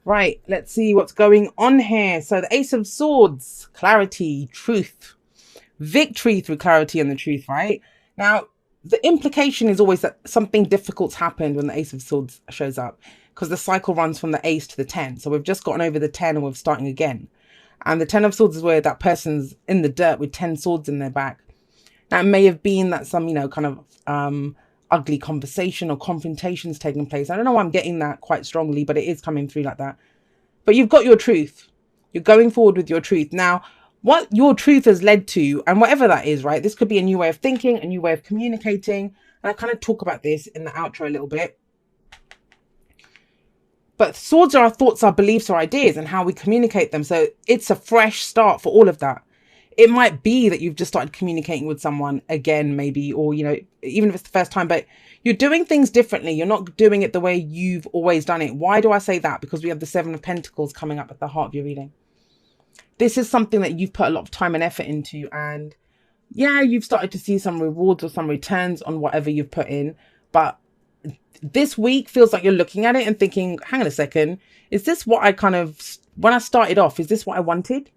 Right, let's see what's going on here. So the Ace of Swords, clarity, truth, victory through clarity and the truth, right? Now, the implication is always that something difficult's happened when the Ace of Swords shows up, because the cycle runs from the Ace to the 10. So we've just gotten over the 10 and we're starting again. And the 10 of Swords is where that person's in the dirt with 10 swords in their back. Now, it may have been that some, kind of ugly conversation or confrontations taking place. I don't know why I'm getting that quite strongly, but it is coming through like that. But you've got your truth. You're going forward with your truth. Now, what your truth has led to, and whatever that is, right? This could be a new way of thinking, a new way of communicating. And I kind of talk about this in the outro a little bit. But swords are our thoughts, our beliefs, our ideas, and how we communicate them. So it's a fresh start for all of that. It might be that you've just started communicating with someone again, maybe, or, even if it's the first time, but you're doing things differently. You're not doing it the way you've always done it. Why do I say that? Because we have the 7 of Pentacles coming up at the heart of your reading. This is something that you've put a lot of time and effort into. And yeah, you've started to see some rewards or some returns on whatever you've put in. But this week feels like you're looking at it and thinking, hang on a second, is this what I when I started off, is this what I wanted?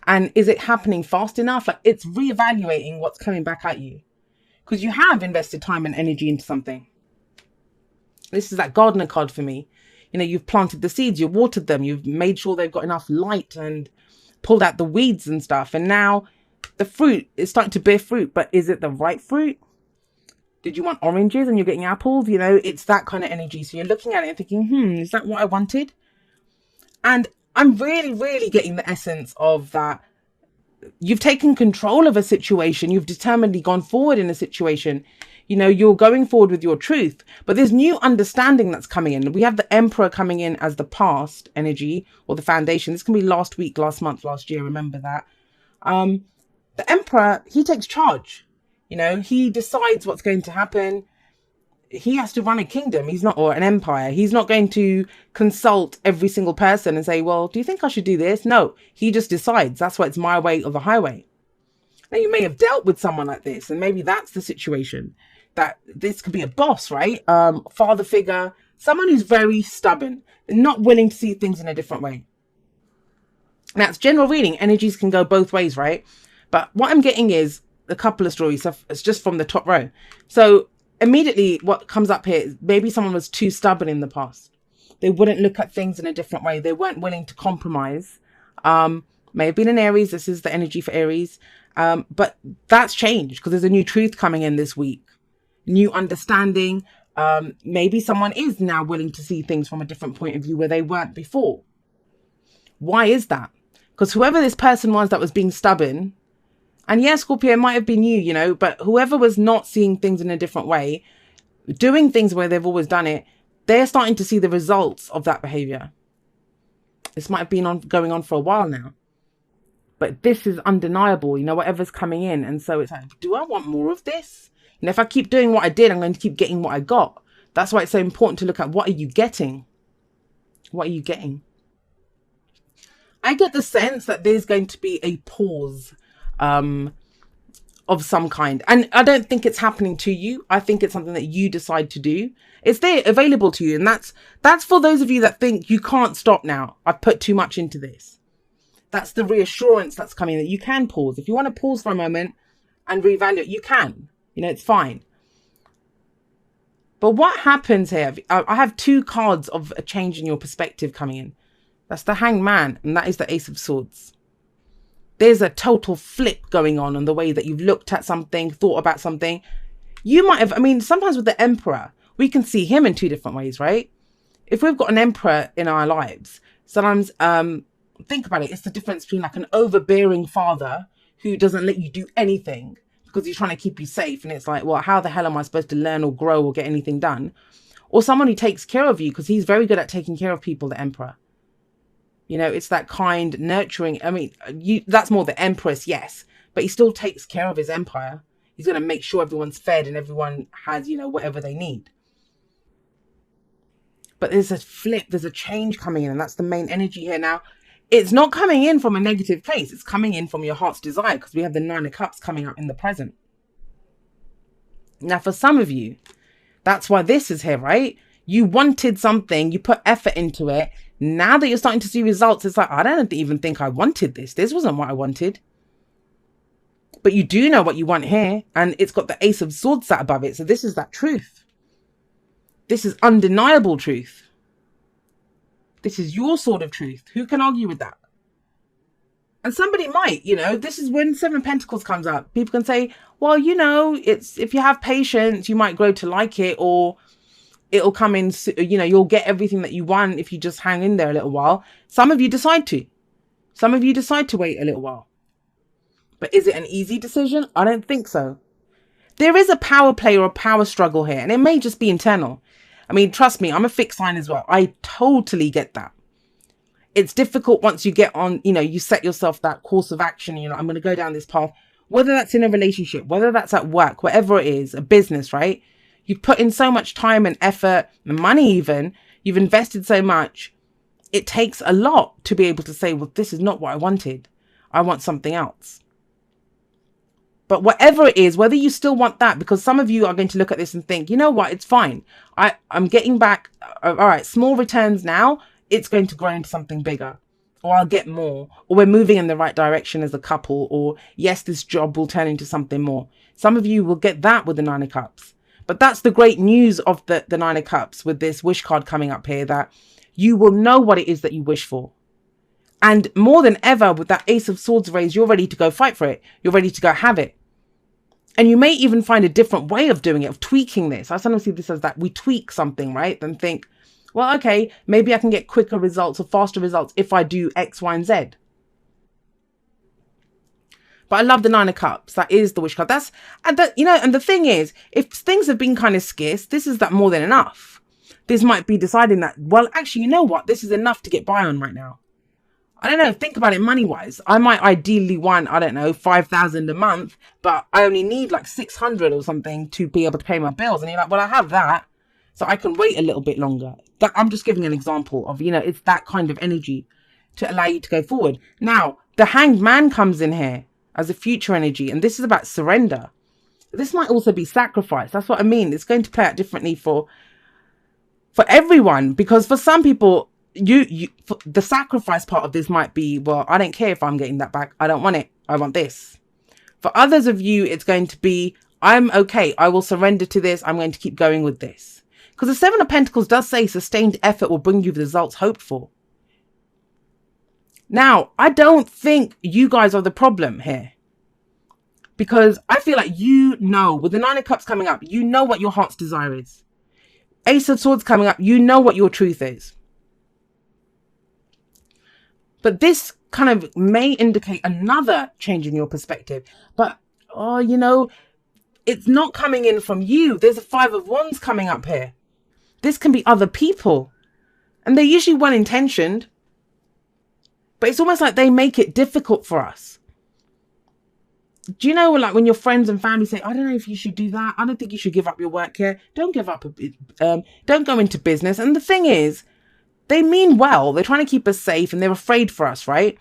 And is it happening fast enough? Like, it's reevaluating what's coming back at you. Because you have invested time and energy into something. This is that gardener card for me. You've planted the seeds, you've watered them, you've made sure they've got enough light and pulled out the weeds and stuff. And now the fruit is starting to bear fruit. But is it the right fruit? Did you want oranges and you're getting apples? It's that kind of energy. So you're looking at it and thinking, is that what I wanted? And I'm really, really getting the essence of that. You've taken control of a situation. You've determinedly gone forward in a situation. You're going forward with your truth. But there's new understanding that's coming in. We have the Emperor coming in as the past energy or the foundation. This can be last week, last month, last year. Remember that. The Emperor, he takes charge. He decides what's going to happen. He has to run a kingdom. Or an empire. He's not going to consult every single person and say, well, do you think I should do this? No, he just decides. That's why it's my way or the highway. Now, you may have dealt with someone like this, and maybe that's the situation. That this could be a boss, right? Father figure, someone who's very stubborn, not willing to see things in a different way. Now, it's general reading. Energies can go both ways, right? But what I'm getting is a couple of stories. So it's just from the top row. So immediately what comes up here is maybe someone was too stubborn in the past. They wouldn't look at things in a different way. They weren't willing to compromise. May have been an Aries. This is the energy for Aries. But that's changed because there's a new truth coming in this week. New understanding. Maybe someone is now willing to see things from a different point of view where they weren't before. Why is that? Because whoever this person was that was being stubborn, and yeah, Scorpio, it might have been you, but whoever was not seeing things in a different way, doing things where they've always done it, they're starting to see the results of that behavior. This might have been going on for a while now. But this is undeniable, whatever's coming in. And so it's like, do I want more of this? If I keep doing what I did, I'm going to keep getting what I got. That's why it's so important to look at what are you getting? What are you getting? I get the sense that there's going to be a pause of some kind. And I don't think it's happening to you. I think it's something that you decide to do. It's there available to you. And that's for those of you that think you can't stop now. I've put too much into this. That's the reassurance that's coming that you can pause. If you want to pause for a moment and reevaluate, you can. It's fine. But what happens here? I have 2 cards of a change in your perspective coming in. That's the Hanged Man, and that is the Ace of Swords. There's a total flip going on the way that you've looked at something, thought about something. You might have, sometimes with the Emperor, we can see him in 2 different ways, right? If we've got an Emperor in our lives, sometimes, think about it, it's the difference between like an overbearing father who doesn't let you do anything because he's trying to keep you safe. And it's like, well, how the hell am I supposed to learn or grow or get anything done? Or someone who takes care of you because he's very good at taking care of people, the Emperor. It's that kind, nurturing. That's more the Empress, yes. But he still takes care of his empire. He's going to make sure everyone's fed and everyone has, whatever they need. But there's a flip, there's a change coming in. And that's the main energy here. Now, it's not coming in from a negative place. It's coming in from your heart's desire because we have the 9 of Cups coming up in the present. Now, for some of you, that's why this is here, right? You wanted something, you put effort into it. Now that you're starting to see results, it's like, I don't even think I wanted this. This wasn't what I wanted. But you do know what you want here. And it's got the Ace of Swords sat above it. So this is that truth. This is undeniable truth. This is your sword of truth. Who can argue with that? And somebody might, this is when Seven of Pentacles comes up. People can say, well, it's if you have patience, you might grow to like it, or it'll come in, you'll get everything that you want if you just hang in there a little while. Some of you decide to. Some of you decide to wait a little while. But is it an easy decision? I don't think so. There is a power play or a power struggle here, and it may just be internal. I mean, trust me, I'm a fixed sign as well. I totally get that. It's difficult once you get on, you set yourself that course of action. I'm going to go down this path, whether that's in a relationship, whether that's at work, whatever it is, a business, right? You've put in so much time and effort and money even. You've invested so much. It takes a lot to be able to say, well, this is not what I wanted. I want something else. But whatever it is, whether you still want that, because some of you are going to look at this and think, you know what, it's fine. I'm getting back. All right, small returns now. It's going to grow into something bigger, or I'll get more, or we're moving in the right direction as a couple, or yes, this job will turn into something more. Some of you will get that with the Nine of Cups. But that's the great news of the Nine of Cups with this wish card coming up here, that you will know what it is that you wish for. And more than ever, with that Ace of Swords raised, you're ready to go fight for it. You're ready to go have it. And you may even find a different way of doing it, of tweaking this. I sometimes see this as that we tweak something, right? Then think, well, okay, maybe I can get quicker results or faster results if I do X, Y, and Z. But I love the Nine of Cups. That is the wish card. And the thing is, if things have been kind of scarce, this is that more than enough. This might be deciding that, well, actually, you know what? This is enough to get by on right now. I don't know. Think about it money-wise. I might ideally want, 5,000 a month, but I only need like 600 or something to be able to pay my bills. And you're like, well, I have that, so I can wait a little bit longer. I'm just giving an example of, it's that kind of energy to allow you to go forward. Now, the Hanged Man comes in here as a future energy, and this is about surrender. This might also be sacrifice. That's what I mean. It's going to play out differently for everyone, because for some people, the sacrifice part of this might be, well, I don't care if I'm getting that back. I don't want it. I want this. For others of you, it's going to be, I'm okay. I will surrender to this. I'm going to keep going with this. Because the Seven of Pentacles does say sustained effort will bring you the results hoped for. Now, I don't think you guys are the problem here, because I feel like with the Nine of Cups coming up, you know what your heart's desire is. Ace of Swords coming up, you know what your truth is. But this kind of may indicate another change in your perspective. But, it's not coming in from you. There's a Five of Wands coming up here. This can be other people. And they're usually well-intentioned. But it's almost like they make it difficult for us. Do you know, like when your friends and family say, I don't know if you should do that. I don't think you should give up your work here. Don't give up. Don't go into business. And the thing is, they mean well. They're trying to keep us safe and they're afraid for us, right?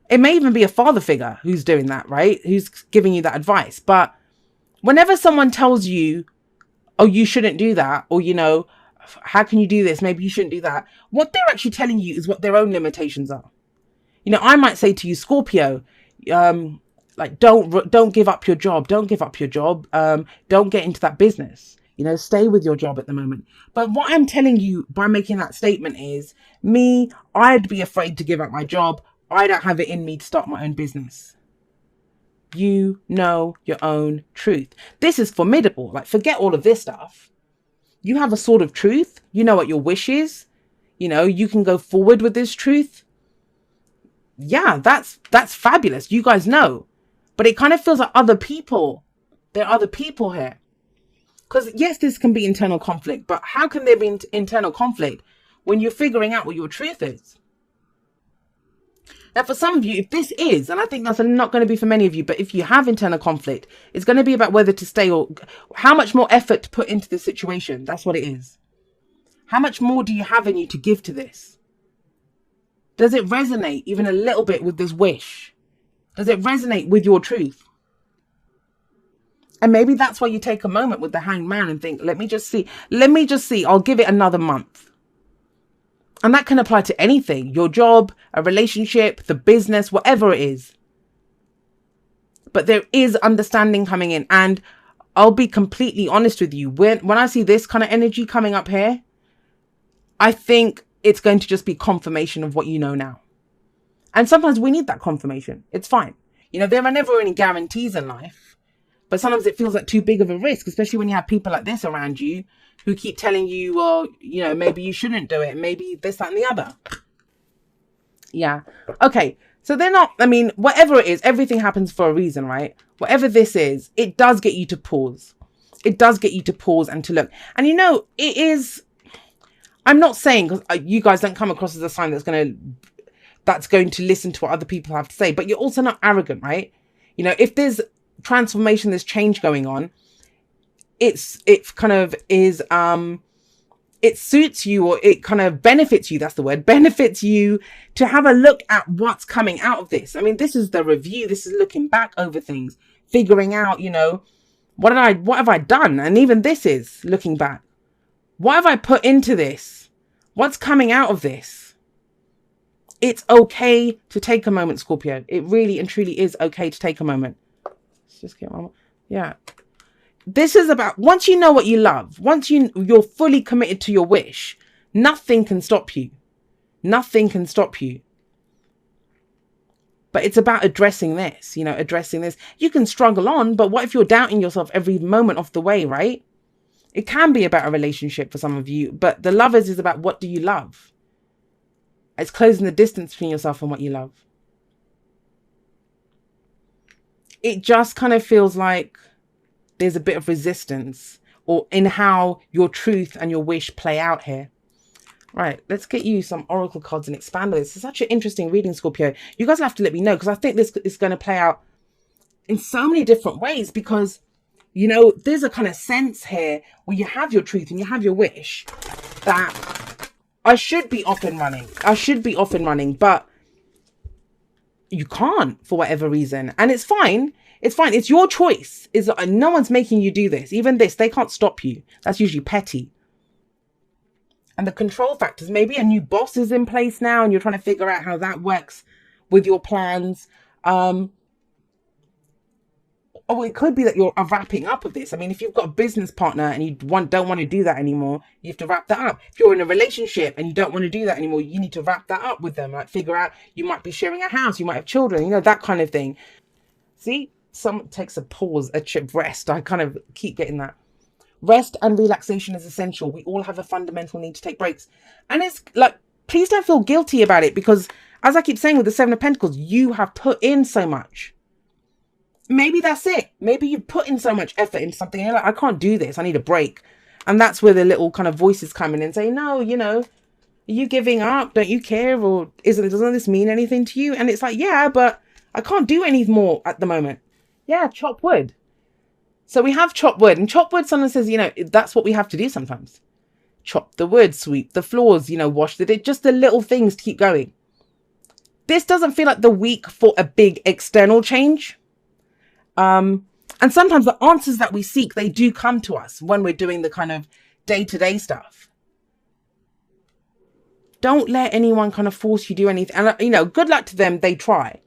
It may even be a father figure who's doing that, right? Who's giving you that advice. But whenever someone tells you, oh, you shouldn't do that, or, how can you do this? Maybe you shouldn't do that. What they're actually telling you is what their own limitations are. I might say to you, Scorpio, like, don't give up your job. Don't give up your job. Don't get into that business. Stay with your job at the moment. But what I'm telling you by making that statement is, I'd be afraid to give up my job. I don't have it in me to start my own business. You know your own truth. This is formidable. Like, forget all of this stuff. You have a sword of truth. You know what your wish is. You can go forward with this truth. Yeah, that's fabulous. You guys know. But it kind of feels like there are other people here. Because yes, this can be internal conflict, but how can there be internal conflict when you're figuring out what your truth is? Now, for some of you, if this is, and I think that's not going to be for many of you, but if you have internal conflict, it's going to be about whether to stay or how much more effort to put into this situation. That's what it is. How much more do you have in you to give to this? Does it resonate even a little bit with this wish? Does it resonate with your truth? And maybe that's why you take a moment with the Hanged Man and think, let me just see. I'll give it another month. And that can apply to anything, your job, a relationship, the business, whatever it is. But there is understanding coming in. And I'll be completely honest with you. When I see this kind of energy coming up here, I think it's going to just be confirmation of what you know now. And sometimes we need that confirmation. It's fine. You know, there are never any guarantees in life. But sometimes it feels like too big of a risk, especially when you have people like this around you who keep telling you, well, you know, maybe you shouldn't do it. Maybe this, that, and the other. Yeah. Okay. So they're not, I mean, whatever it is, everything happens for a reason, right? Whatever this is, it does get you to pause. It does get you to pause and to look. And you know, it is, I'm not saying, because you guys don't come across as a sign that's going to listen to what other people have to say, but you're also not arrogant, right? You know, if there's transformation, there's change going on, it kind of is, it suits you, or it kind of benefits you. That's the word, benefits you to have a look at what's coming out of this. I mean, this is the review. This is looking back over things, figuring out, you know, what have I done? And even this is looking back. What have I put into this? What's coming out of this? It's okay to take a moment, Scorpio. It really and truly is okay to take a moment. Let's just get one more. Yeah. This is about, once you know what you love, once you're fully committed to your wish, nothing can stop you. Nothing can stop you. But it's about addressing this, you know, addressing this. You can struggle on, but what if you're doubting yourself every moment of the way, right? It can be about a relationship for some of you, but the Lovers is about, what do you love? It's closing the distance between yourself and what you love. It just kind of feels like there's a bit of resistance, or in how your truth and your wish play out here. Right, let's get you some oracle cards and expand on this. It's such an interesting reading, Scorpio. You guys have to let me know, because I think this is going to play out in so many different ways, because, you know, there's a kind of sense here where you have your truth and you have your wish that I should be off and running. I should be off and running, but you can't for whatever reason. And it's fine. It's fine. It's your choice. No one's making you do this. Even this, they can't stop you. That's usually petty. And the control factors, maybe a new boss is in place now and you're trying to figure out how that works with your plans. Oh, it could be that you're wrapping up of this. I mean, if you've got a business partner and you don't want to do that anymore, you have to wrap that up. If you're in a relationship and you don't want to do that anymore, you need to wrap that up with them. Like, figure out, you might be sharing a house, you might have children, you know, that kind of thing. See, someone takes a pause, a chip rest. I kind of keep getting that. Rest and relaxation is essential. We all have a fundamental need to take breaks. And it's like, please don't feel guilty about it, because as I keep saying with the Seven of Pentacles, you have put in so much. Maybe that's it. Maybe you put in so much effort into something and you're like, I can't do this. I need a break. And that's where the little kind of voices come in and say, no, you know, are you giving up? Don't you care? Or doesn't this mean anything to you? And it's like, yeah, but I can't do any more at the moment. Yeah, chop wood. So we have chop wood, and chop wood, someone says, you know, that's what we have to do sometimes. Chop the wood, sweep the floors, you know, wash just the little things to keep going. This doesn't feel like the week for a big external change. And sometimes the answers that we seek, they do come to us when we're doing the kind of day-to-day stuff. Don't let anyone kind of force you to do anything. And, you know, good luck to them. They try.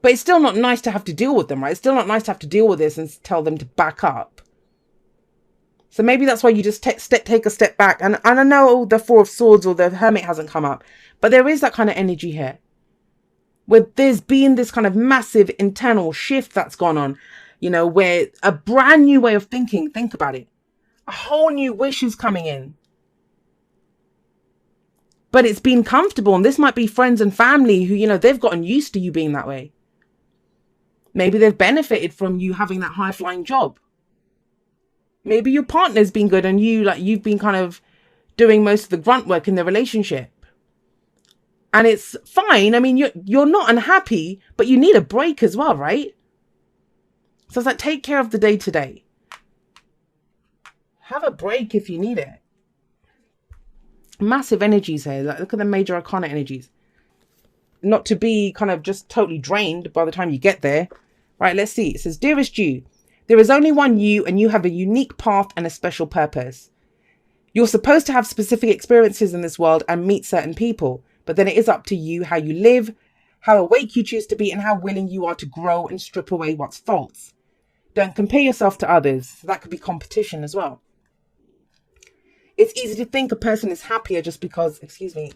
But it's still not nice to have to deal with them, right? It's still not nice to have to deal with this and tell them to back up. So maybe that's why you just take a step back. And I know the Four of Swords or the Hermit hasn't come up, but there is that kind of energy here, where there's been this kind of massive internal shift that's gone on, you know, where a brand new way of thinking, think about it, a whole new wish is coming in. But it's been comfortable, and this might be friends and family who, you know, they've gotten used to you being that way. Maybe they've benefited from you having that high-flying job. Maybe your partner's been good and you've been kind of doing most of the grunt work in the relationship. And it's fine. I mean, you're not unhappy, but you need a break as well, right? So it's like, take care of the day-to-day. Have a break if you need it. Massive energies here. Like, look at the major arcana energies. Not to be kind of just totally drained by the time you get there. Right, let's see. It says, dearest you, there is only one you, and you have a unique path and a special purpose. You're supposed to have specific experiences in this world and meet certain people, but then it is up to you how you live, how awake you choose to be, and how willing you are to grow and strip away what's false. Don't compare yourself to others. That could be competition as well. It's easy to think a person is happier just because, excuse me.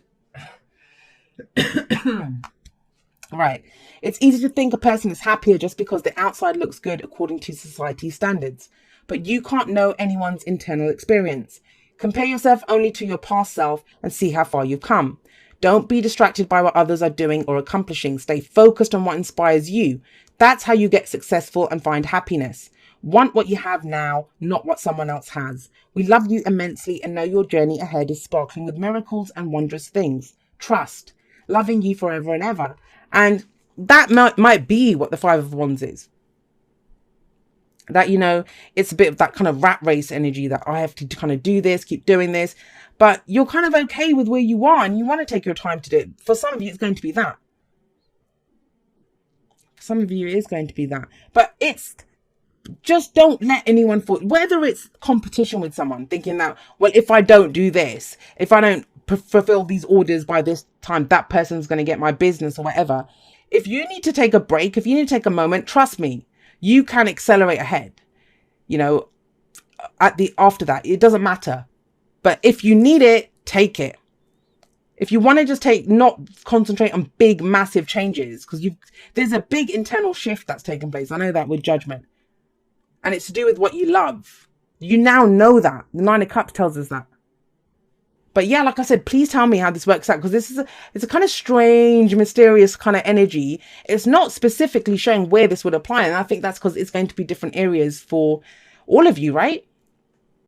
Right. It's easy to think a person is happier just because the outside looks good according to society's standards. But you can't know anyone's internal experience. Compare yourself only to your past self and see how far you've come. Don't be distracted by what others are doing or accomplishing. Stay focused on what inspires you. That's how you get successful and find happiness. Want what you have now, not what someone else has. We love you immensely and know your journey ahead is sparkling with miracles and wondrous things. Trust. Loving you forever and ever. And that might be what the Five of Wands is. That, you know, it's a bit of that kind of rat race energy that I have to kind of do this, keep doing this. But you're kind of okay with where you are and you want to take your time to do it. For some of you, it's going to be that. For some of you, it is going to be that. But it's just don't let anyone fall. Whether it's competition with someone, thinking that, well, if I don't do this, if I don't fulfill these orders by this time, that person's going to get my business or whatever. If you need to take a break, if you need to take a moment, trust me, you can accelerate ahead. You know, after that, it doesn't matter. But if you need it, take it. If you want to just not concentrate on big, massive changes, because there's a big internal shift that's taken place. I know that with Judgment. And it's to do with what you love. You now know that. The Nine of Cups tells us that. But yeah, like I said, please tell me how this works out, because it's a kind of strange, mysterious kind of energy. It's not specifically showing where this would apply. And I think that's because it's going to be different areas for all of you, right?